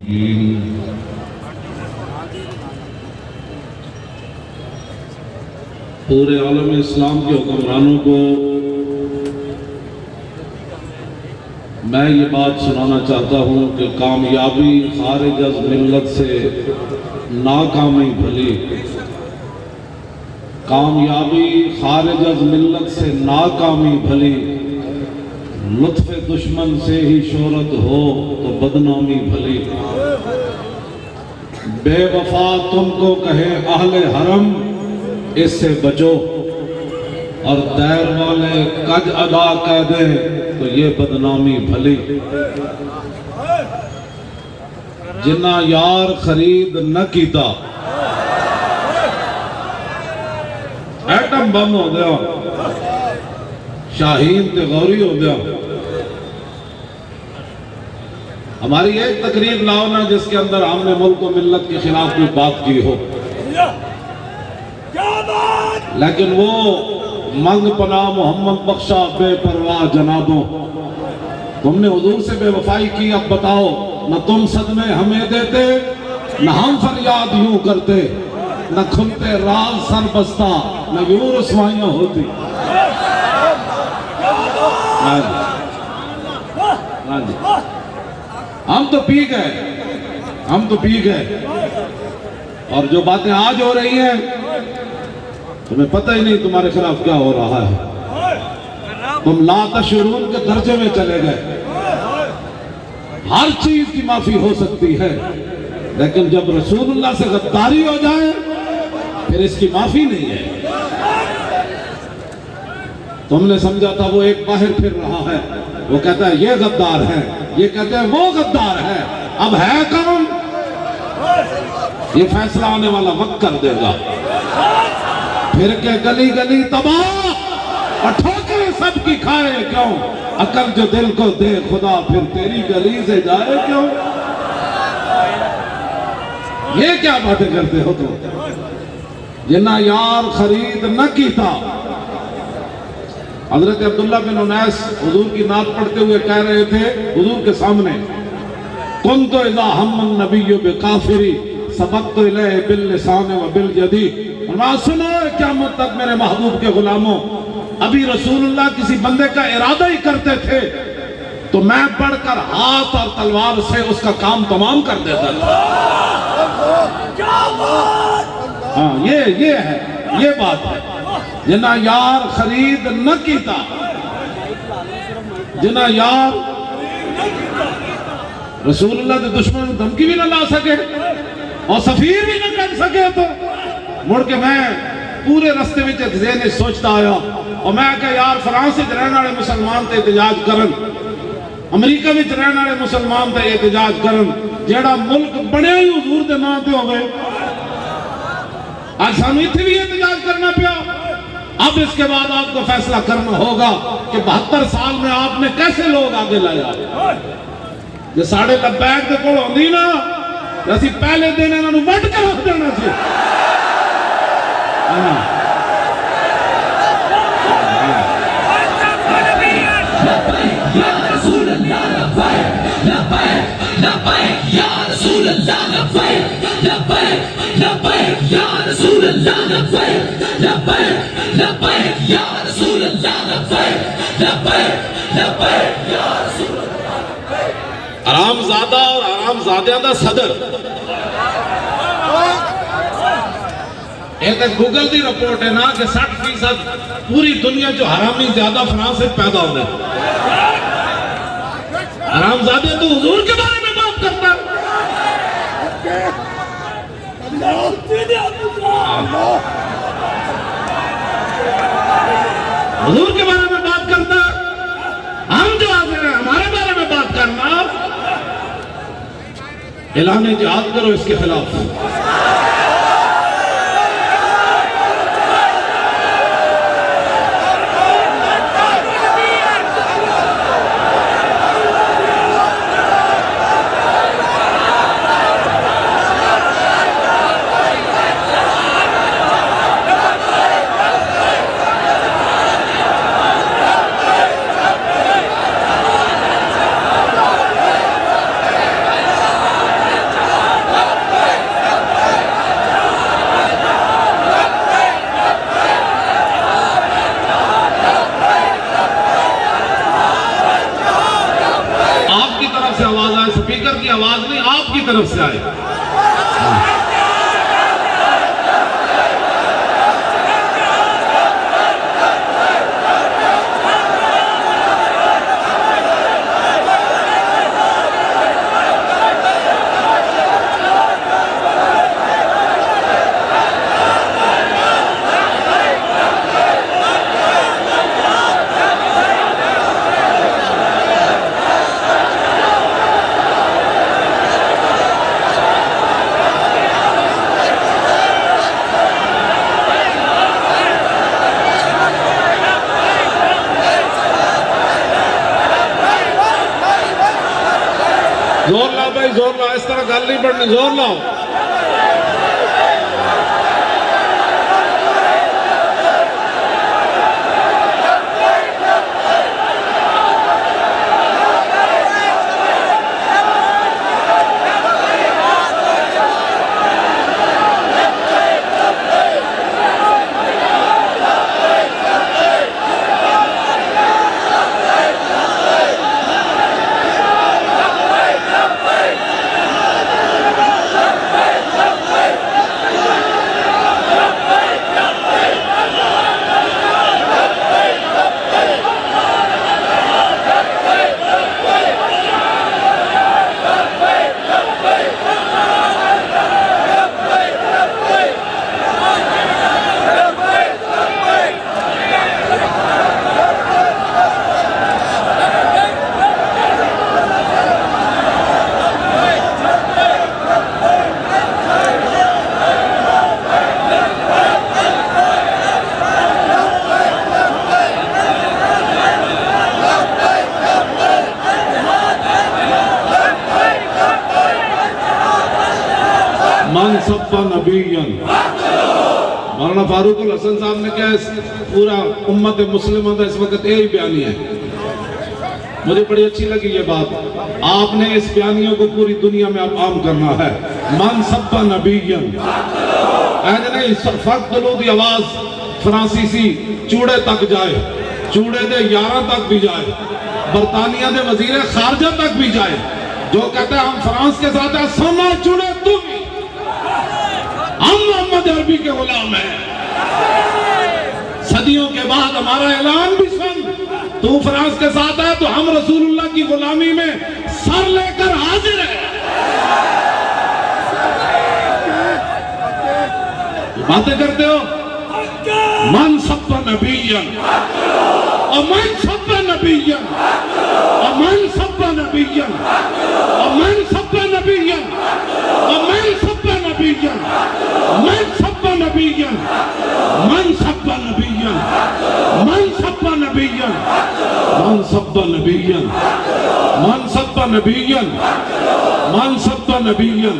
پورے عالم اسلام کے حکمرانوں کو میں یہ بات سنانا چاہتا ہوں کہ کامیابی خارج از ملت سے ناکامی بھلی، کامیابی خارج از ملت سے ناکامی بھلی، لطف دشمن سے ہی شہرت ہو تو بدنامی بھلی۔ بے وفا تم کو کہے اہل حرم اس سے بچو، اور دیر والے کج ادا کہہ دیں تو یہ بدنامی بھلی۔ جنہ یار خرید نہ کیتا ایٹم بم ہو گیا، شاہین تے غوری ہو گیا۔ ہماری ایک تقریر لاؤ نا جس کے اندر ہم نے ملک و ملت کے خلاف کوئی بات کی ہو، لیکن وہ منگ پناہ محمد بخشا بے پرواہ جنابوں، تم نے حضور سے بے وفائی کی، اب بتاؤ نہ تم صدمے ہمیں دیتے، نہ ہم فریاد یوں کرتے، نہ کھلتے راز سر بستہ، نہ یوں رسوائیاں ہوتی۔ ہم تو پی گئے، اور جو باتیں آج ہو رہی ہیں تمہیں پتہ ہی نہیں تمہارے خلاف کیا ہو رہا ہے۔ تم لا تشعرون کے درجے میں چلے گئے۔ ہر چیز کی معافی ہو سکتی ہے، لیکن جب رسول اللہ سے غداری ہو جائے پھر اس کی معافی نہیں ہے۔ تم نے سمجھا تھا وہ ایک باہر پھر رہا ہے، وہ کہتا ہے یہ غدار ہے، یہ کہتے ہیں وہ غدار ہے، اب ہے کون؟ یہ فیصلہ آنے والا وقت کر دے گا۔ پھر کے گلی گلی تباہ اور ٹھوکریں سب کی کھائے کیوں، عقل جو دل کو دے خدا پھر تیری گلی سے جائے کیوں۔ یہ کیا باتیں کرتے ہو تم؟ جنہ یار خرید نہ کیتا۔ حضرت عبداللہ بن انیس حضور کی نعت پڑھتے ہوئے کہہ رہے تھے حضور کے سامنے، کنت اذا ہم النبی بکافری سبقت الیہ باللسان و بالیدی۔ اور سنو قیامت تک میرے محبوب کے غلاموں، ابھی رسول اللہ کسی بندے کا ارادہ ہی کرتے تھے تو میں بڑھ کر ہاتھ اور تلوار سے اس کا کام تمام کر دیتا تھا۔ ہاں یہ ہے، یہ بات ہے۔ جنہ یار خرید نہ کیتا، جنہ یار رسول اللہ کے دشمن دھمکی بھی نہ لا سکے اور سفیر بھی نہ کر سکے، تو مڑ کے میں پورے رستے میں ذہن سوچتا آیا اور میں کہ یار فرانس وچ رہن والے مسلمان تے احتجاج کرن، امریکہ وچ رہن والے مسلمان تے احتجاج کرن، جیڑا ملک بنیا ہی حضور دے نام تے ہوئے، آج سانو اتنے بھی احتجاج کرنا پیا۔ اب اس کے بعد آپ کو فیصلہ کرنا ہوگا کہ 72 سال میں آپ نے کیسے لوگ آگے لایا۔ یہ ساڑھے لبیک دے کوڑ ہوندی نا، جیسی پہلے دن انہوں نے وٹ کے رکھ دینا سی۔ لبیک یا رسول اللہ لبیک، لبیک لبیک یا رسول اللہ لبیک، لبیک لبیک یا رسول اللہ لبیک، لبیک لبیک یا رسول اللہ لبیک، لبیک لبیک یا رسول اللہ لبیک۔ حرام زادہ اور حرام زادیاں دا صدر، ایک گوگل دی رپورٹ ہے نا کہ 60% پوری دنیا جو حرامی زیادہ فرانس سے پیدا ہونے، حرام زادے تو حضور کے بارے میں بات کرتا ہے۔ حضور کے بارے میں بات کرتا ہے، ہم جو آگے ہیں ہمارے بارے میں بات کرنا، اعلان جہاد کرو اس کے خلاف۔ آواز نہیں آپ کی طرف سے آئے. زور لاؤ بھائی، زور لاؤ، اس طرح گل نہیں پڑنی، زور لاؤ. من سب نبیًا. مولانا فاروق الحسن صاحب نے کیا پورا امت مسلمہ کا اس وقت یہی بیانی ہے. مجھے بڑی اچھی لگی یہ بات. آپ نے اس بیانیوں کو پوری دنیا میں اب عام کرنا ہے. من سب نبیًا. ایسے نہیں فرق دلو دی آواز فرانسیسی چوڑے تک جائے، چوڑے دے یارہ تک بھی جائے، برطانیہ دے وزیر خارجہ تک بھی جائے. جو کہتے ہیں ہم فرانس کے ساتھ ہیں، سونا چوڑے تو بھی، ہم محمد عربی کے غلام ہیں. صدیوں کے بعد ہمارا اعلان بھی سن، تو فرانس کے ساتھ ہے تو ہم رسول اللہ کی غلامی میں سر لے کر حاضر ہیں. باتیں کرتے ہو. من سب نبیًا ومن سب نبیًا ومن سب نبیًا ومن سب نبیًا ومن سب نبیًا من سب نبیًا من سب نبیًا من سب نبیًا من سب نبیًا من سب نبیًا من سب نبیًا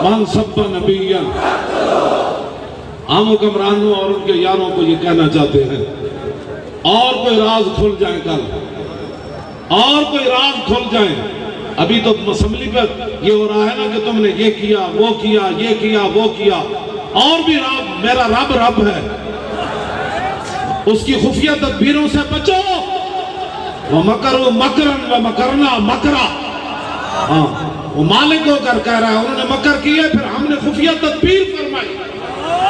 من سب نبیًا. ہم حکمرانوں اور ان کے یاروں کو یہ کہنا چاہتے ہیں، اور کوئی راز کھل جائیں کل، اور کوئی راز کھل جائیں. ابھی تو اسمبلی پر یہ ہو رہا ہے نا کہ تم نے یہ کیا، وہ کیا، یہ کیا، وہ کیا. اور بھی رب، میرا رب رب ہے، اس کی خفیہ تدبیروں سے بچو. وَمَكَرُوا مَكْرًا وَمَكَرْنَا مَكْرًا. ہاں وہ مالک ہو کر کہہ رہا ہے انہوں نے مکر کیے، پھر ہم نے خفیہ تدبیر فرمائی.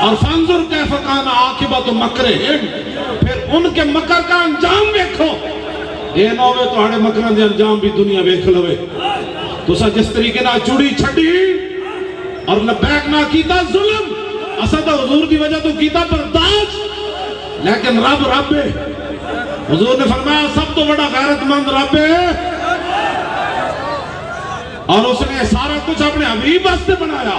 اور فانظر کیف کان عاقبۃ مکرہم، پھر ان کے مکر کا انجام دیکھو. یہ نہ ہوئے تہاڑے مکراں دے انجام بھی دنیا ویکھ لوے. تساں جس طریقے نہ چوڑی چھڈی اور لبیک نہ کیتا ظلم، اساں تو حضور دی وجہ تو کیتا برداشت، لیکن رب رب ہے. حضور نے فرمایا سب تو بڑا غیرت مند رب ہے، اور اس نے سارا کچھ اپنے حبیب واسطے بنایا.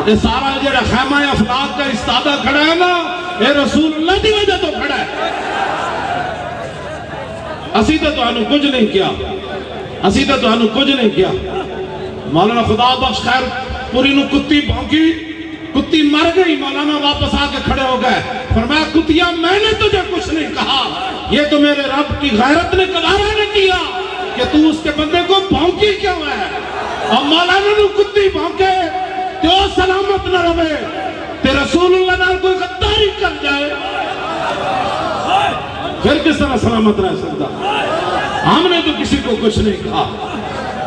یہ سارا جڑا خیمہ افلاک کا استادہ کھڑا ہے نا، یہ رسول اللہ دی وجہ تو کھڑا ہے. اسی تو انہوں کچھ نہیں کیا، اسی تو انہوں کچھ نہیں کیا. مولانا خدا بخش خیر پوری نو کتی بھونکی، کتی مر گئی. مولانا واپس آ کے کھڑے ہو گئے، فرمایا کتیا میں نے تجھے کچھ نہیں کہا، یہ تو میرے رب کی غیرت نے گوارا نے کیا کہ تو اس کے بندے کو بھونکی کیوں ہے. اور مولانا نو کتی بھونکے تو سلامت نہ رہے، تے رسول اللہ نال کوئی غداری کر جائے پھر کس طرح سلامت رہ سکتا. ہم نے تو کسی کو کچھ نہیں کہا.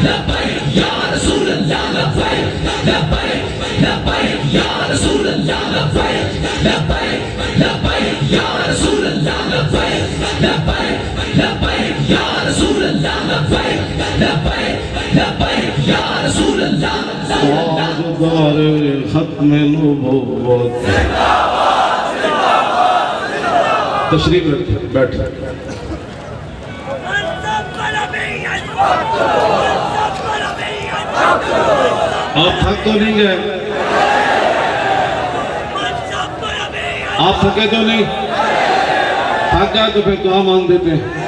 لبیک یا رسول اللہ لبیک لبیک لبیک یا رسول اللہ لبیک لبیک لبیک یا رسول اللہ لبیک لبیک لبیک یا رسول اللہ لبیک لبیک لبیک یا رسول اللہ تاجدار ختم نبوت تشریف رکھیں بیٹھیں آپ تھک تو نہیں گئے آپ تھکے تو نہیں تھک گئے تو پھر دعا مانگ دیتے ہیں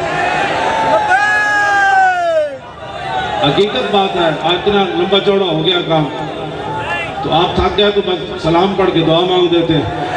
حقیقت بات ہے آج اتنا لمبا چوڑا ہو گیا کام تو آپ تھک گئے تو بس سلام پڑھ کے دعا مانگ دیتے ہیں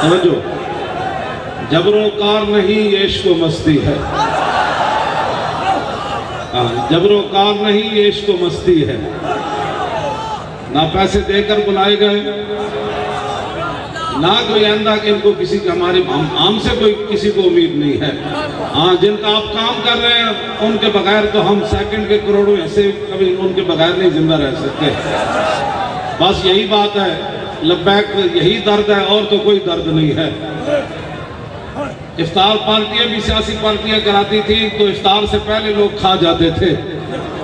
سمجھو جبر و کار نہیں یہ عشق و مستی ہے جبر و کار نہیں یہ عشق و مستی ہے نہ پیسے دے کر بلائے گئے نہ کوئی آئندہ کہ ان کو کسی کا ہماری ہم سے کوئی کسی کو امید نہیں ہے ہاں جن کا آپ کام کر رہے ہیں ان کے بغیر تو ہم سیکنڈ کے کروڑوں حصے کبھی ان کے بغیر نہیں زندہ رہ سکتے بس یہی بات ہے لبیک یہی درد ہے اور تو کوئی درد نہیں ہے افطار پارٹیاں بھی سیاسی پارٹیاں کراتی تھی تو افطار سے پہلے لوگ کھا جاتے تھے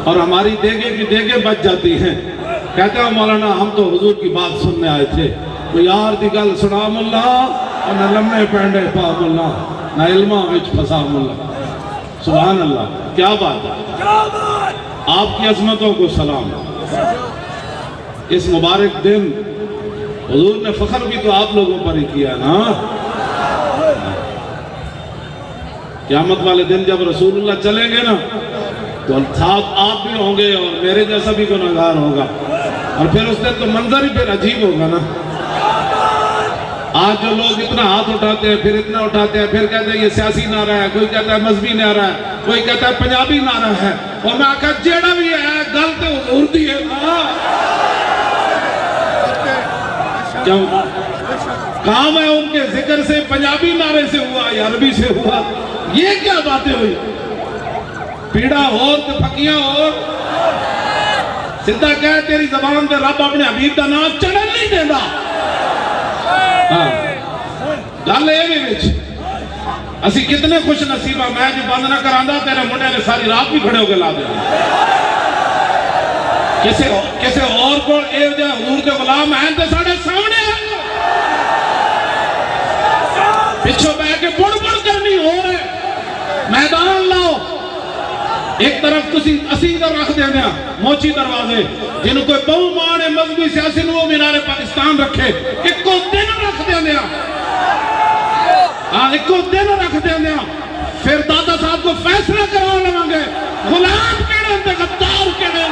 اور ہماری دیگیں بھی دیگیں بچ جاتی ہیں کہتے ہیں مولانا ہم تو حضور کی بات سننے آئے تھے تو یار دی گل سنا ملا اور نہ لمحے پینڈے پا ملا نہ علمہ وچ پھسا ملا سبحان اللہ کیا بات ہے آپ کی عظمتوں کو سلام اس مبارک دن حضور نے فخر بھی تو آپ لوگوں پر ہی کیا نا قیامت والے دن جب رسول اللہ چلیں گے نا تو ساتھ آپ بھی ہوں گے اور میرے جیسا بھی گناہگار ہوگا اور پھر اس دن تو منظر ہی پھر عجیب ہوگا نا آج جو لوگ اتنا ہاتھ اٹھاتے ہیں پھر اتنا اٹھاتے ہیں پھر کہتے ہیں یہ سیاسی نعرہ ہے کوئی کہتا ہے مذہبی نعرہ ہے کوئی کہتا ہے پنجابی نعرہ ہے اور میں آکھا جیڑا بھی ہے گل تو حضور دی ہے کام ہے ان کے ذکر سے پنجابی نعرے سے ہوا یا عربی سے ہوا یہ کیا باتیں ہوئی پیڑا ہو تو پھکیاں ہو سدھا کہے تیری زبان دے رب اپنے حبیب دا نام چڑھن نہیں دینا گل اے وچ اسی کتنے خوش نصیبہ میں جو بند نہ کراندا تیرے منڈے نے ساری رات بھی کھڑے ہو کے لا دیا کسے اور کو اے جا حضور کے غلام ہیں تے ساڑھے سامنے ہیں پچھو بہ کے بڑ بڑ کرنی ہو رہے میدان لاؤ ایک طرف تسی اسیدر رکھ دیں دیا موچی دروازے جنہوں کوئی بہو مانے مذہبی سیاسی نو مینار پاکستان رکھے ایک کو دن رکھ دیں دیا ایک کو دن رکھ دیں دیا پھر دادا صاحب کو فیصلہ کرو لگیں غلام کہنے انتے غدار کہنے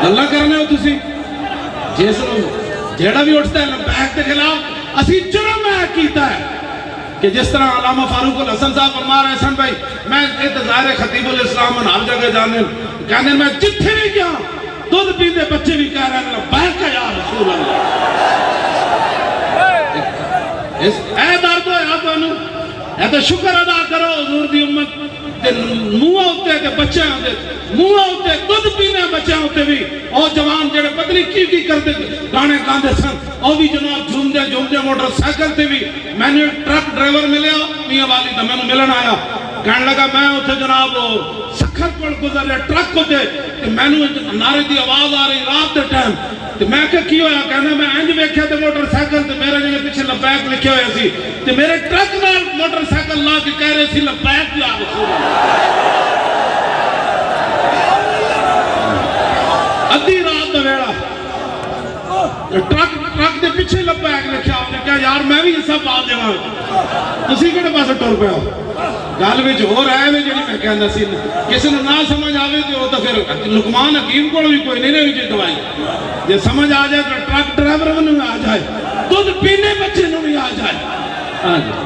اللہ کرنے ہو تسی جیڑا بھی اٹھتا ہے لبیک کے خلاف اسی جرم میں کیتا ہے کہ جس طرح علامہ فاروق الحسن صاحب فرما رہے ہیں بھائی میں ظاہر خطیب الاسلام ہر جگہ جانے کہنے میں جتھے بھی گیا دودھ پیندے بچے بھی کہہ رہے ہیں لبیک کا یا رسول اللہ اے درد ہے آپ انہوں اے تو شکر ادا کرو حضور دی امت موہ ہوتے ہیں کہ بچے ہوتے موہ ہوتے ہیں دودھ پینے بچے ہوتے بھی اور جوان جڑے پتلی کی کرتے گانے گاندے سن اور بھی جناب جھومدے موٹر سائیکل تے بھی میں نے ٹرک ڈرائیور ملیا میاں والی دا میں نے ملن آیا کہنے لگا میں ہوتے جناب سکھت پڑ گزر رہے ٹرک ہوتے کہ میں نے نعرے دی آواز آ رہی رات دے ٹائم تو میں کی ہویا کہنا میں انج ویکھیا تے موٹر سائیکل تے میرے جنے پیچھے لبیک لکھے ہوئے سی تے میرے ٹرک نال موٹر سائیکل لا کے کہہ رہے سی لبیک یا رسول ادھی رات دا ویڑا ٹرک دے پیچھے لبیک لکھیا آپ نے کہا یار میں بھی حصہ پا دیواں تسی کہڑے پاسے ٹر پے ہو گل وچ ہو رہا ہے جڑی میں کہندا سی کسی نوں نہ سمجھ آوے تے او تے پھر لقمان حکیم کول بھی کوئی نہیں وچ دوائی جے سمجھ آ جائے تو ٹرک ڈرائیور نوں بھی آ جائے دودھ پینے بچے نوں بھی آ جائے ہاں جی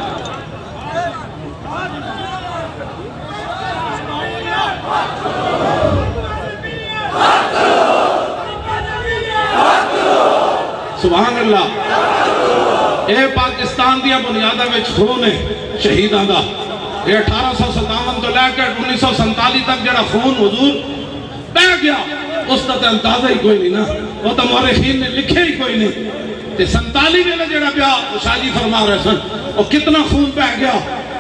سبحان اللہ اے پاکستان دیا بنیادہ میں خون ہے شہیدان دا یہ 1857 تو لے کر 1947 تک جڑا خون حضور بہ گیا اس کا اندازہ ہی کوئی نہیں نا وہ تو مورخین نے لکھے ہی کوئی نہیں تے 47 میں جڑا بیا شاہی فرما رہے سن وہ کتنا خون بہ گیا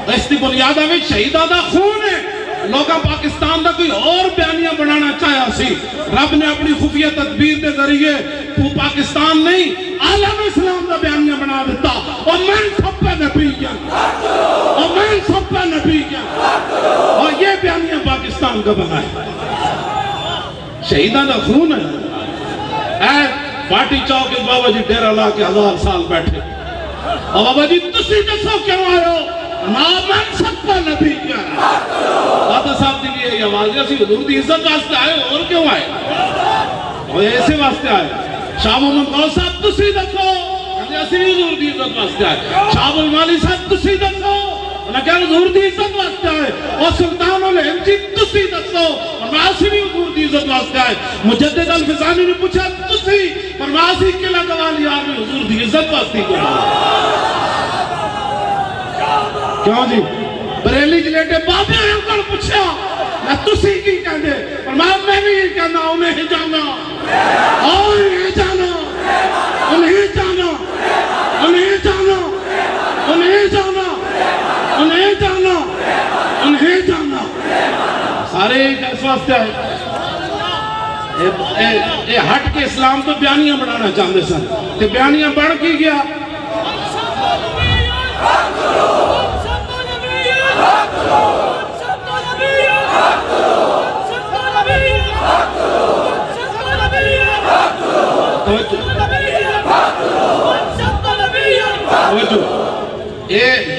اس کی بنیادہ میں شہیدان دا خون ہے لوگاں پاکستان دا کوئی اور بیانیاں بنانا چاہیا سی رب نے اپنی خفیہ تدبیر دے ذریعے پاکستان نہیں عالم اسلام دا بیانیاں بنا دیتا اور میں سب پہ نبی کیا اور میں سب پہ نبی کیا اور یہ بیانیاں پاکستان کا بنا ہے شہیدان دا خون ہے اے پارٹی چوک کے بابا جی ڈیرہ لا کے 1000 سال بیٹھے اور بابا جی تسی دسو کیوں آئے ہو میں سب پہ نبی کیا دادا صاحب دی لیے یہ آواز ہے حضور دی عزت واسطے آئے اور کیوں آئے اور ایسے واسطے آئے شاہ محمد غوث صاحب تسی دسو کہتے اسی بھی حضور دی عزت واسطے آئے شاہ المالی صاحب تسی دسو انہاں کہا حضور دی عزت واسطے آئے اور سلطان الہند جی تسی دسو فرماسی بھی حضور دی عزت واسطے آئے مجدد الفزانی نے پوچھا تسی فرماسی قلعہ گوالی آر بھی حضور دی عزت واسطے کو کیوں جی بریلی جلیٹے بابے انکل پوچھا میں تسی کی کہندے فرمایا میں بھی یہ کہنا انہیں ہی جانا انہیں جانا انہیں جانا انہیں جانا انہیں جانا انہیں جانا انہیں جانا سارے اس واسطے آئے اے ہٹ کے اسلام تو بیانیاں بڑھانا چاہتے سن تے بیانیاں بڑھ کی گیا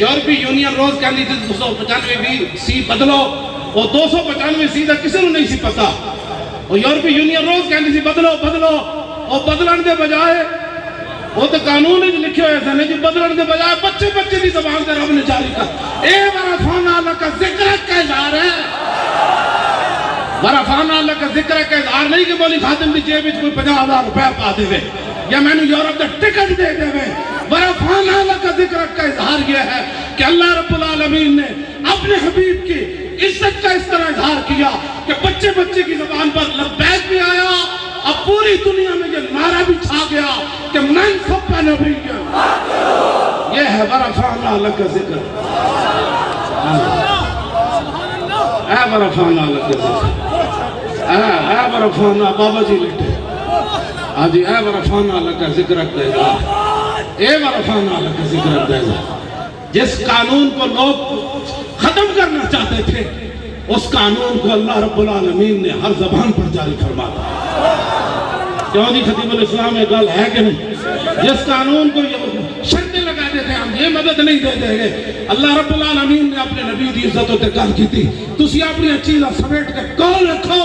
یورپی یونین روز کہنی تھی 295 سی بدلو وہ 295 سی دا کسی نے نہیں سی پتا وہ یورپی یونین روز کہنی تھی بدلو بدلو وہ بدلن دے بجائے وہ تو قانون ہی لکھے ہوئے تھے جی بدلن دے بجائے بچے بچے دی زبان سے رب نے جاری کر اے ورفان اللہ کا ذکر کا اظہار ہے ورفان اللہ کا ذکر کا اظہار نہیں کہ بولی خاتم دی جیب وچ کوئی 50,000 روپے پا دے وے یا میں نے یورپ دا ٹکٹ دے دے وے ورفان اللہ کا ذکر کا اظہار یہ ہے کہ اللہ رب العالمین نے اپنے حبیب کی عزت کا اس طرح اظہار کیا کہ بچے بچے کی زبان پر لبیک بھی آیا اب پوری دنیا میں یہ نعرہ بھی چھا گیا کہ میں سب پہ نبی کیا یہ ہے ورفان اللہ کا ذکر اے ورفان اللہ کا ذکر اے ورفان بابا جی لیٹے آجی اے ورفان اللہ کا ذکر رکھتا ہے اے ورفان اللہ کا ذکر رکھتا ہے جس قانون کو لوگ ختم کرنا چاہتے تھے اس قانون کو اللہ رب العالمین نے ہر زبان پر جاری فرما دیا کیوں جی خطیب الاسلام ایک گل ہے کہ نہیں جس قانون کو شرطیں لگا دیتے ہم یہ مدد نہیں دے دیں گے اللہ رب العالمین نے اپنے نبی دی عزت و تکال کی تھی تسی اپنی چیزہ سمیٹ کے کون رکھو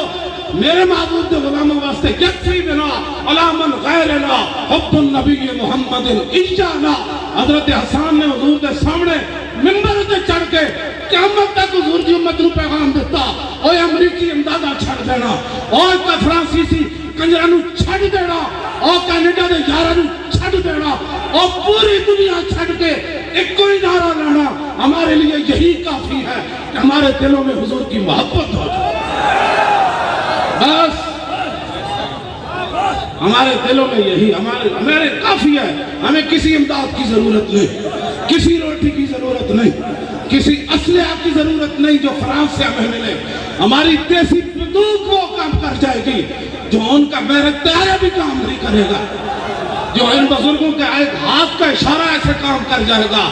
میرے معبود دے غلاموں واسطے یکفی بنا علامن غیرنا حب النبی محمد ایجانا حضرت حسان نے حضور دے سامنے ممبر تے چڑھ کے قیامت تک حضور دی امت نو پیغام دیتا اوہ امریکی امدادہ چھڑ دینا اوہ فرانسیسی کنجرانو چھڑ دینا اوہ کینیڈا دے یارانو چھڑ دینا اوہ پوری دنیا چھڑ کے ایک کوئی نعرہ لانا ہمارے لیے یہی کافی ہے کہ ہمارے دلوں میں حضور کی محبت ہو جائے بس ہمارے دلوں میں یہی ہمارے کافی ہے ہمیں کسی امداد کی ضرورت نہیں کسی روٹی کی ضرورت نہیں کسی اسلحہ کی ضرورت نہیں جو فرانس سے ہمیں ملے ہماری دیسی بندوق وہ کام کر جائے گی جو ان کا بیرکتارہ بھی کام نہیں کرے گا جو ان بزرگوں کے ایک ہاتھ کا اشارہ ایسے کام کر جائے گا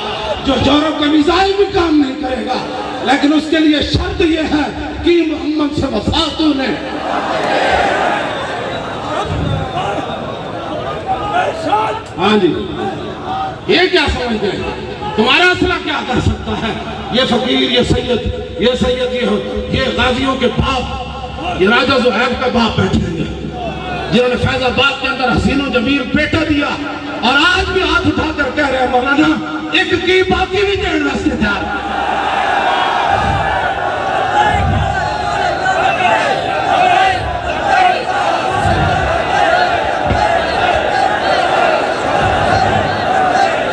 جو یورپ کا میزائل بھی کام نہیں کرے گا لیکن اس کے لیے شرط یہ ہے کہ محمد سے وفاتوں نے ہاں جی یہ کیا سمجھتے ہیں؟ تمہارا اصلہ کیا کر سکتا ہے؟ یہ فقیر، یہ سید، یہ غازیوں کے باپ، یہ راجہ زہیب کا باپ بیٹھیں گے جنہوں نے فیض آباد کے اندر حسین و جمیل پیٹا دیا، اور آج بھی ہاتھ اٹھا کر کہہ رہے ہیں مولانا ایک کی باقی بھی دین راستے تیار۔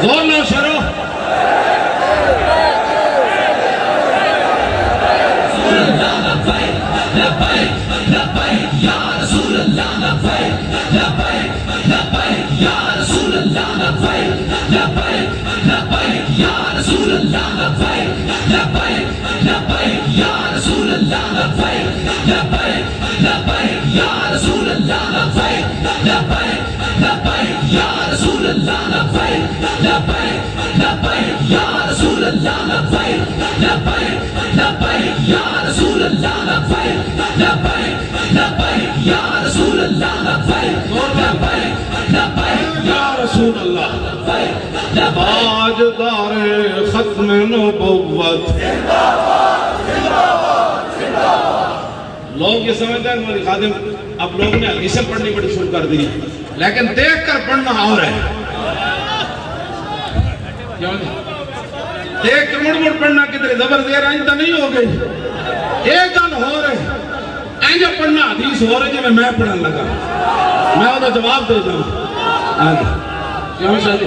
زور لو شروع رسول اللہ تاجدار ختم نبوت۔ لوگ یہ سمجھتے ہیں ہماری خادم اب لوگوں نے حدیثیں پڑھنی بڑی شروع کر دی، لیکن دیکھ کر پڑھنا اور ہے۔ دیکھ کر مڑ پڑھنا کتنے زبر زیر آئندہ نہیں ہو گئی۔ ایک گل ہو رہے اینجا پڑھنا حدیث ہو رہے جب میں پڑھن لگا، میں وہ جواب دے دوں۔ کیوں شادی؟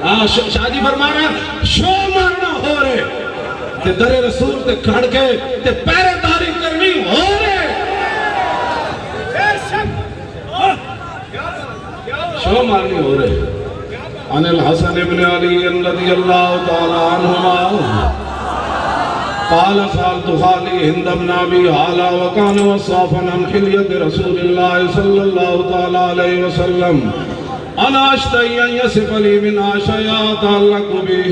ہاں شادی فرما رہا ہے شو مارنا ہو رہے تے در رسول تے کھڑ کے تے پیرے داری کرنی ہو رہے، شو مارنی ہو رہے۔ عن الحسن ابن علی رضی اللہ تعالی عنہما قال سألت خالي هند بن أبي هالة وكان وصافا عن حلية رسول الله صلى الله تعالى عليه وسلم أنا أشتهي أن يصف لي منها شيئا أتعلق به،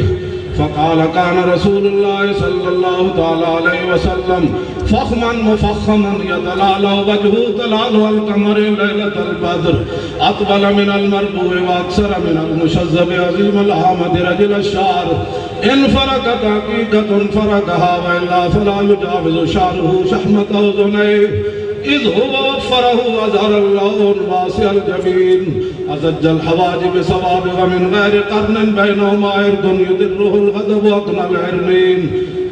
فقال كان رسول الله صلى الله تعالى عليه وسلم فخما مفخما يتلالى وجهه تلالى القمر ليلة البدر أطول من المربوع وأكثر من المشذب عظيم الهامة رجل الشعر إن فرقت حقيقة فرقها وإلا فلا يجاوز شعره شحمة أذنيه إذ هو وفره أزهر اللون واسع الجبين أزج الحواجب سوابغ من غير قرن بينهما عرض يدره الغضب أقنى العرنين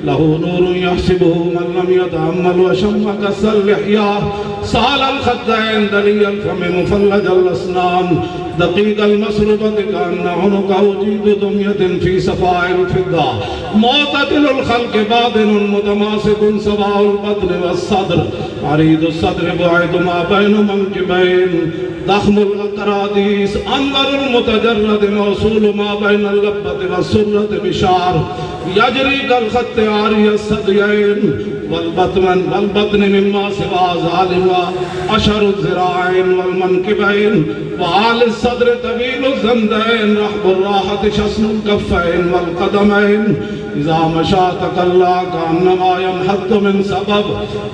له نور يحسبه من لم يتأمل وشم كس اللحية سهل الخدين دلي الفم مفلج الأسنان دقيق المسربة كأن عنقه جيد دمية في صفاء الفضة معتدل الخلق باطن متماسك سواء البطن والصدر عريض الصدر بعيد ما بين منكبين ضخم الأقراضيس أنظر المتجرد موصول ما بين اللبة والسرة بشعر يجري كالخط عاري الثديين والبطن مما سوى ذلك أشهر الذراعين والمنكبين وعالي الصدر طويل الزندين رحب الراحة شسن الكفين والقدمين إذا مشى تقلى كأنما ينحط من سبب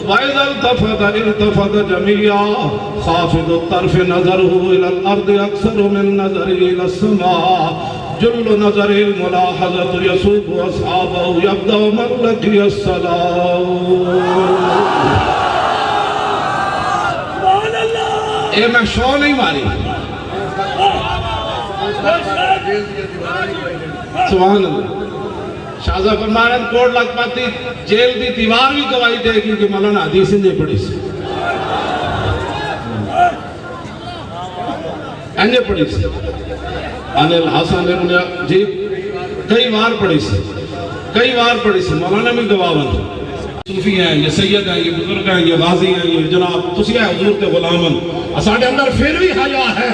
وإذا التفت جميعا خافض الطرف نظره إلى الأرض أكثر من نظره إلى السماء جل نظر الملاحظة يسوق أصحابه يبدأ من لقي السلام۔ اے میں شو نہیں ماری، سبحان اللہ۔ شاہزہ فرمانند کوڑ لگ پاتی جیل دی دیوار بھی گواہی دے گی کہ مولانا حدیثیں دے پڑی سے انجے پڑی سے عن الحسن ابن جی کئی بار پڑھی سے مولانا بھی گواہن صوفی ہیں، یہ سید ہیں، یہ بزرگ ہیں، یہ غازی ہیں، یہ جناب تسی ہے حضور تے غلامن ساڑھے اندر پھر بھی حیا ہے۔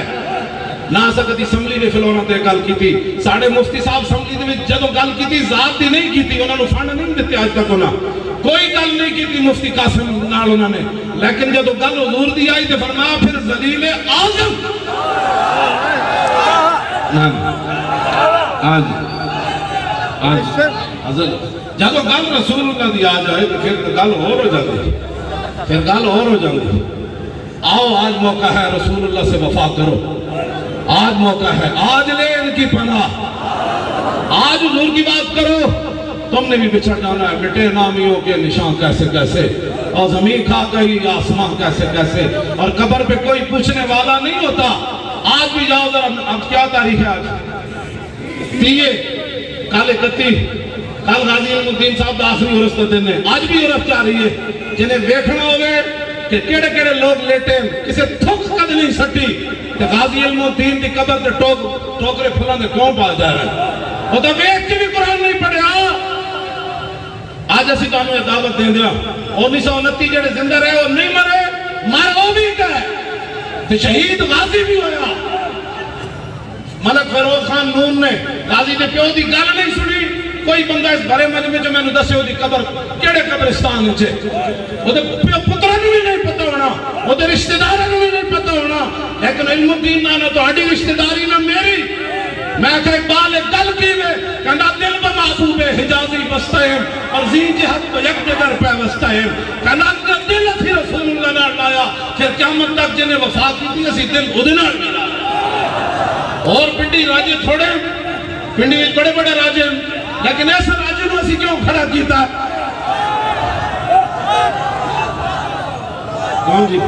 نہ سکتی اسمبلی نے فلونا تے گل کی تھی، ساڑھے مفتی صاحب اسمبلی دے جدو گل کی تھی ذات دی نہیں کی تھی، انہوں نے فنڈ نہیں دیتے آج تک ہونا کوئی گل نہیں کی تھی مفتی قاسم نال انہوں نے، لیکن جدو گل حضور دی آئی تے فرمایا پھر ذلیل اعظم جدو گل رسول اللہ دی آ جائے تو پھر گل اور ہو جاتی، آؤ آج موقع ہے رسول اللہ سے وفا کرو۔ آج موقع ہے، آج لے ان کی پناہ، آج حضور کی بات کرو۔ تم نے بھی بچھڑ جانا ہے، مٹے نامیوں کے نشان کیسے کیسے، اور زمین کھا گئی آسمان کیسے کیسے، اور قبر پہ کوئی پوچھنے والا نہیں ہوتا۔ آج بھی جاؤ ذرا، اب کیا تاریخ ہے آج؟ 30 کل 31 کل غازی علم الدین صاحب دا آخری عرس تے دن ہے، آج بھی عرس جا رہی ہے۔ جنہیں دیکھنا ہوگے کہ کیڑے کیڑے لوگ لیٹے کسے تھک کد نہیں سٹی کہ غازی علم الدین دی قبر تے ٹوکرے پھلاں دے کیوں پا جا رہے ہیں؟ وہ تو دیکھ کے بھی قرآن نہیں پڑھیا۔ آج اسی تو ہمیں دعوت دیں دیا 1929 جڑے زندہ رہے وہ نہیں مرے، مر وہ بھی گئے تے شہید غازی بھی ہویا۔ ملک فیروز خان نون نے غازی دے پیو دی گل نہیں سنی، کوئی بندہ اس بھرے مجمع جو میں نے دسے ہو دی قبر کیڑے قبرستان چھے، وہ دے پترہ بھی نہیں پتہ ہونا، وہ دے رشتہ دارہ بھی نہیں پتہ ہونا، لیکن علم الدین نانا تو ہڈی رشتہ داری نہ میری۔ میں کہ اقبال گل کی میں کہنا دل با محبوب حجازی بستائیں اور زین جہت تو یک جگر پہ بستائیں، کہنا دل تھی رسول اللہ نے لایا، پھر قیامت تک جنہیں وفا کی تھی اسی دل ادنا ملا۔ اور پنڈی راجے تھوڑے، پنڈی بڑے بڑے راجے، لیکن ایسا راجے نے اسی کیوں کھڑا کیتا ہے؟ کون جی؟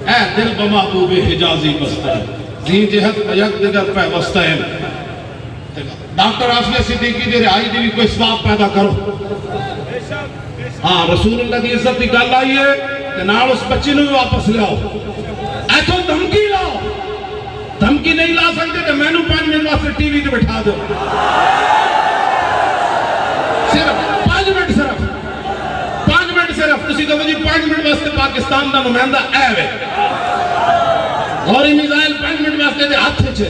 اے دل با محبوب حجازی بستائیں زین جہت یک دیگر پہ وستائیں۔ ڈاکٹر آفیہ صدیقی دے رہائی دی بھی کوئی اسباب پیدا کرو۔ ہاں رسول اللہ دی عزت دی گل آئی ہے کہ نال اس بچی نے بھی واپس لے آؤ، ایتھوں دھمکی لاؤ، دھمکی نہیں لا سکتے تو میں نو 5 منٹ واسطے ٹی وی تے بٹھا دو، صرف 5 منٹ، صرف 5 منٹ، صرف تسی کہو جی 5 منٹ واسطے پاکستان دا نمائندہ اے وے، غوری میزائل 5 منٹ واسطے دے ہاتھ چھے،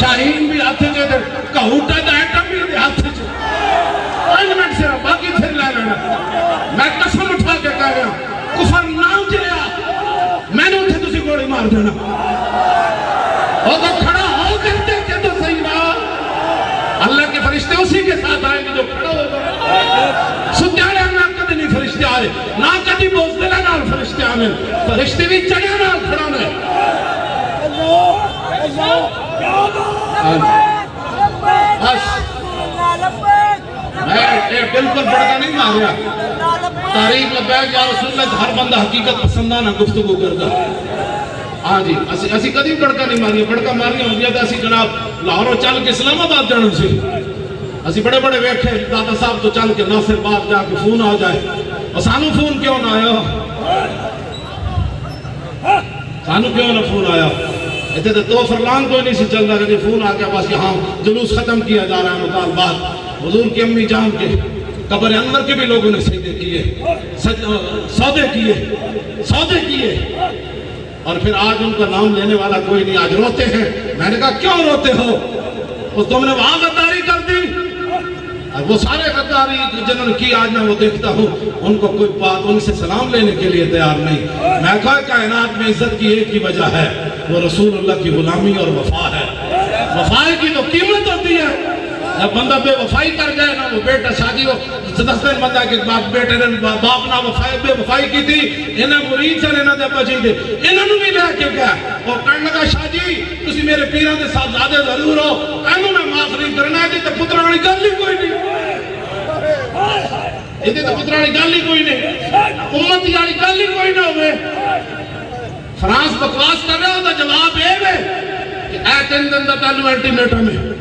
شاہین بھی ہاتھ چھے، کہوٹا دا ایٹم بھی دے ہاتھ چھے، 5 منٹ صرف، باقی پھر لے لینا۔ میں قسم اٹھا کے کہہ رہا ہوں کفر نام چلیا، میں نے اٹھے تسی گوڑی مار دینا۔ اور تو کھڑا ہو کر دیکھے تو صحیح رہا، اللہ کے فرشتے اسی کے ساتھ آئیں گے جو کھڑا ہوگا۔ ستیاڑے نہ کدی نہیں فرشتے آئے، نہ کدی بوزدلہ نہ فرشتے آئے، فرشتے بھی چڑھے نہ کھڑا نے۔ میں بالکل بڑھتا نہیں ماریا، تاریخ لبیک یا رسول اللہ ہر بندہ حقیقت پسندانہ گفتگو کرتا۔ ہاں جی اسی کدی بڑکا نہیں ماریا، بڑکا ماریا ہوں گیا تھا اسی جناب لاہوروں چل کے اسلام آباد جانا سی، اسی بڑے بڑے ویکھے دادا صاحب تو چل کے ناصر باد جا کے فون آ جائے، اور سانو فون کیوں نہ آیا؟ سانو کیوں نہ فون آیا؟ اتنے تو 2 فرلان کوئی نہیں سی چل رہا کہ فون آ گیا بس یہاں جلوس ختم کیا جا رہا ہے مطالبات۔ حضور کی امی جان کے قبر انور کے بھی لوگوں نے سجدے کیے، سودے کیے، اور پھر آج ان کا نام لینے والا کوئی نہیں، آج روتے ہیں۔ میں نے کہا کیوں روتے ہو؟ اس تم نے وہاں غداری کر دی، وہ سارے غداری جنہوں نے کی آج میں وہ دیکھتا ہوں، ان کو کوئی بات ان سے سلام لینے کے لیے تیار نہیں۔ میں کہا کائنات میں عزت کی ایک ہی وجہ ہے، وہ رسول اللہ کی غلامی اور وفا ہے۔ وفائی کی تو قیمت ہوتی ہے، جب بندہ بے وفائی کر جائے نا، وہ بیٹا شادی ہو 10 دن بندہ کہ بیٹے نے باپ نہ بے وفائی کی تھی، انہیں مرید سے لینا دے بچی دے، انہوں نے بھی لے کے گیا اور کہنے لگا شاہ جی تسی میرے پیران دے ساتھ زیادہ ضرور ہو، انہوں نے معاف نہیں کرنا ہے تو پترانی گل ہی کوئی نہیں، یہ تو پترانی گل ہی کوئی نہیں، امت یعنی گل ہی کوئی نہ ہوئے۔ فرانس بکواس کر رہا ہوتا، جواب اے وے کہ اے 3 دن دا تعلق الٹیمیٹم ہے،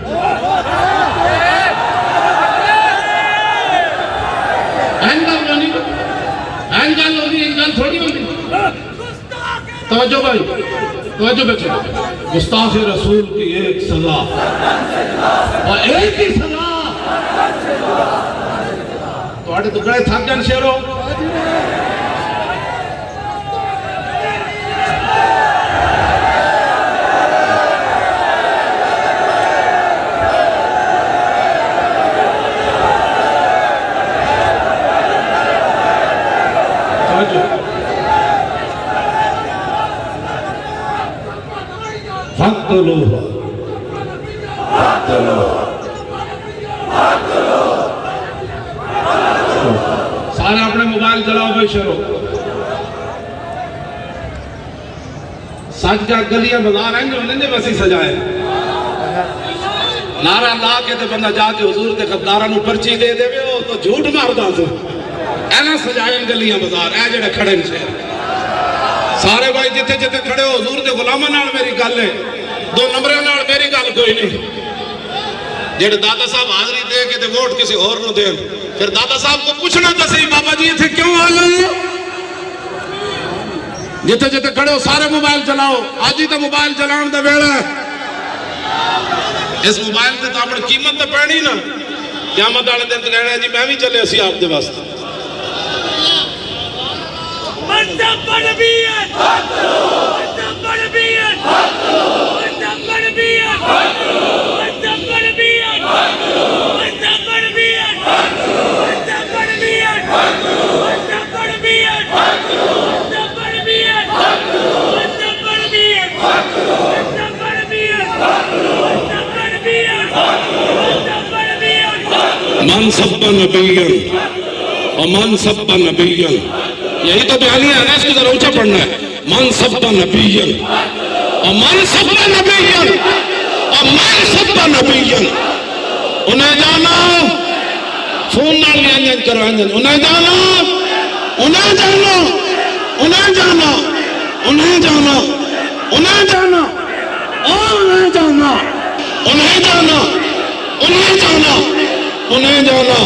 اینگل ہوگی، انگل تھوڑی ہوگی۔ توجہ بھائی، توجہ بچے، گستاخ رسول کی ایک سزا اور ایک ہی سزا، تو آٹھے تو گڑے تھک جان شیرو۔ سارے اپنے موبائل چلاؤ بھائی شروع، آج کا گلیاں بازار ہیں جو انہیں ویسی سجائے نعرہ لا کے تے بندہ جا کے حضور تے غداراں نو پرچی دے دے او تو جھوٹ ماردا سی اینا سجائے گلیاں بازار اے جڑے کھڑے نے سارے بھائی جتھے جتھے کھڑے ہو حضور دے غلاماں نال میری گل ہے 2 نمبراں نال میری گل کوئی نہیں جڑے دادا صاحب حاضری دے کے تے ووٹ کسی اور نو دین پھر دادا صاحب کو پوچھنا تے صحیح بابا جی ایتھے کیوں آ گئے جتھے جتھے کھڑے ہو سارے موبائل چلاؤ آج ہی تو موبائل چلاؤ دا ویلا ہے اس موبائل تے تو اپنی قیمت تے پڑنی نا قیامت والے دن تے کہنا جی میں بھی چلے اسی آپ دے واسطے من سب نبیًا ومن سب نبیًا یہی تو بیانیہ ہے نا اس کو ذرا اونچا پڑھنا ہے من سب نبیًا ومن سب نبیًا ومن سب نبیًا انہیں جانا فون نال نہیں انجن کرو انجن انہیں جانا انہیں جانا انہیں جانا انہیں جانا انہیں جانا انہیں جانا انہیں جانا انہیں جانا انہیں جانا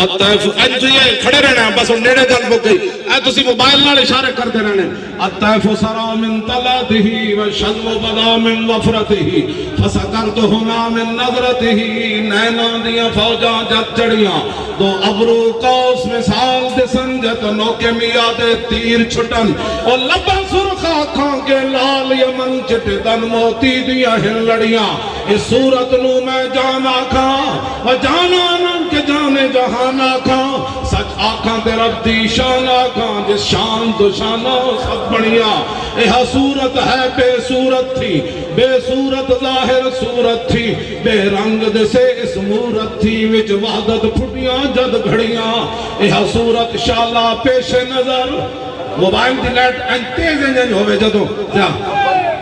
الطیف یہ کھڑے رہنا ہے بس نیڑے گل بک گئی اے تسی موبائل نال اشارے کرتے رہنے الطیف سرا من طلعته والشذو بدا من وفرته فسکرت هنا من نظرته نینا دیاں فوجاں جت چڑیاں دو ابرو قوس مثال دسن جت نوکے میاد تیر چھٹن اور لبا سرخا کھاں کے لال یمن چٹے دن موتی دیاں ہن لڑیاں اس صورت نو میں جانا کھا و جانا نن کے جانے جہانا کھا سچ آکھاں دے رب دی شان آکھاں جس شان تو شانہ سب بڑھیا یہ صورت ہے بے صورت تھی بے صورت ظاہر صورت تھی بے رنگ دے سے اس مورت تھی وچ وحدت پھٹیاں جد گھڑیاں یہ صورت شالا پیش نظر موبائل دی لائٹ این تیز انجن ہوئے جدو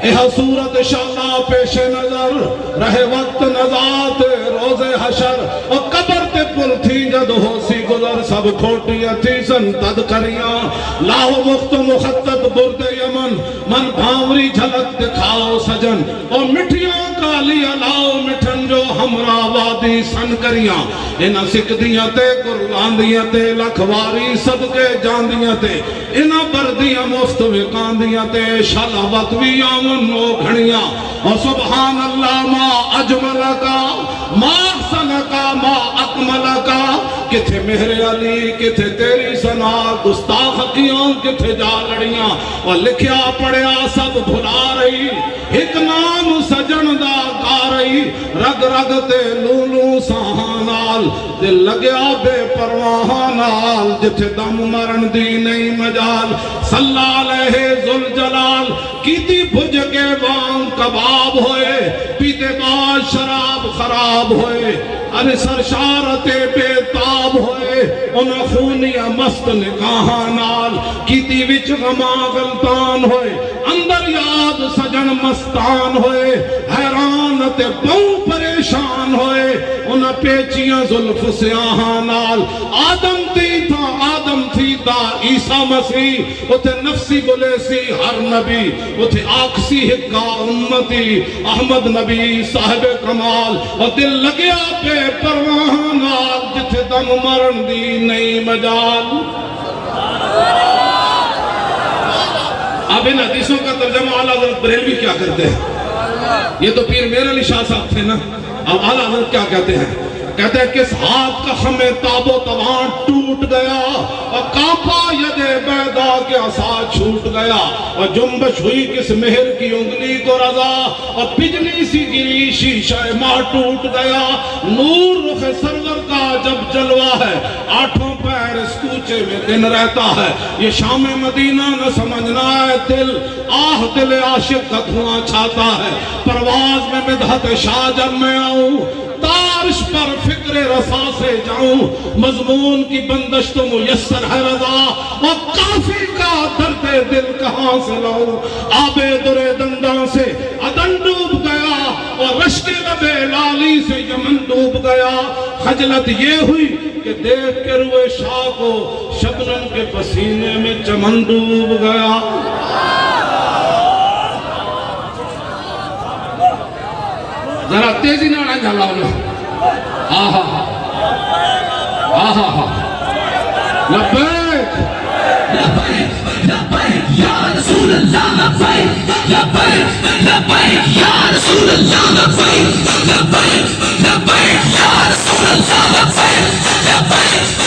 یہ صورت شالا پیش نظر رہے وقت نزات روز حشر اور قبر تے پل تھی جد ہو سی گزر سب کھوٹیاں تھی سن تد کریاں لاہو مخت مخطط برد یمن من بھاوری جھلک دکھاؤ سجن اور مٹھیاں کالی لاؤ مٹھن جو ہمرا وادی سن کریاں انہاں سکھ دیاں تے قرآن دیاں تے لکھواری صدقے جان دیاں تے انہاں بردیاں مفت وکان دیاں تے شلاوت بھی آمن نو گھڑیاں اور سبحان اللہ ما اجمل کا ما احسن کا ما اکمل کا کتھے مہر علی کتھے تیری سنا گستاخ کیوں کتھے جا لڑیاں اور لکھیا پڑھیا سب بھلا رہی ایک نام سجن دا گا رہی رگ رگ تے لولو سہانال دل لگیا بے پرواہانال جتھے دم مرن دی نہیں مجال صلی علیہ ذوالجلال کیتی بھج کے وان کباب ہوئے پیتے بعد شراب خراب ہوئے ارے سرشارت بے تاب ہوئے انہ خونیہ مست نکاہانال کیتی وچ غما غلطان ہوئے اندر یاد سجن مستان ہوئے حیرانت بہو پریشان ہوئے انہ پیچیاں ظلف سیاہانال آدم تھی تا عیسیٰ مسیح اتھے نفسی بلے سی ہر نبی اتھے آکسی حقا امتی احمد نبی صاحب کمال اور دل لگیا پہ پرواہانال جتھے دم مرن دی نئی مجال اب ان حدیثوں کا ترجمہ اعلیٰ حضرت بریلوی کیا کرتے ہیں یہ تو پیر میر علی شاہ صاحب تھے نا اب اعلیٰ حضرت کیا کہتے ہیں کہتے ہیں کس ہاتھ کا ہمیں تاب و توان ٹوٹ گیا اور کانپا ید بیدا کے عصا چھوٹ گیا اور جنبش ہوئی کس مہر کی انگلی کو رضا اور بجلی سی گری شیشہ ماں ٹوٹ گیا نور رخ سرور کا جب جلوہ ہے آٹھوں پیر اس کوچے میں دن رہتا ہے یہ شام مدینہ نہ سمجھنا ہے دل آہ دل عاشق کا دھواں چھاتا ہے پرواز میں مدحت شاہ جب میں آؤں تارش پر فکر رسا سے جاؤں، مضمون کی بندش تو میسر ہے رضا، اور کافی کا درد دل کہاں سے لاؤں، آب در دنداں سے عدن ڈوب گیا، اور رشک لب لالی سے یمن ڈوب گیا۔ خجلت یہ ہوئی کہ دیکھ کے روئے شاہ کو شبنم کے پسینے میں چمن ڈوب گیا۔ ذرا تیزی نہ جھلا ہونا، آہا آہا لبیک لبیک لبیک یا رسول اللہ، لبیک لبیک لبیک یا رسول اللہ، لبیک لبیک لبیک یا رسول اللہ، لبیک لبیک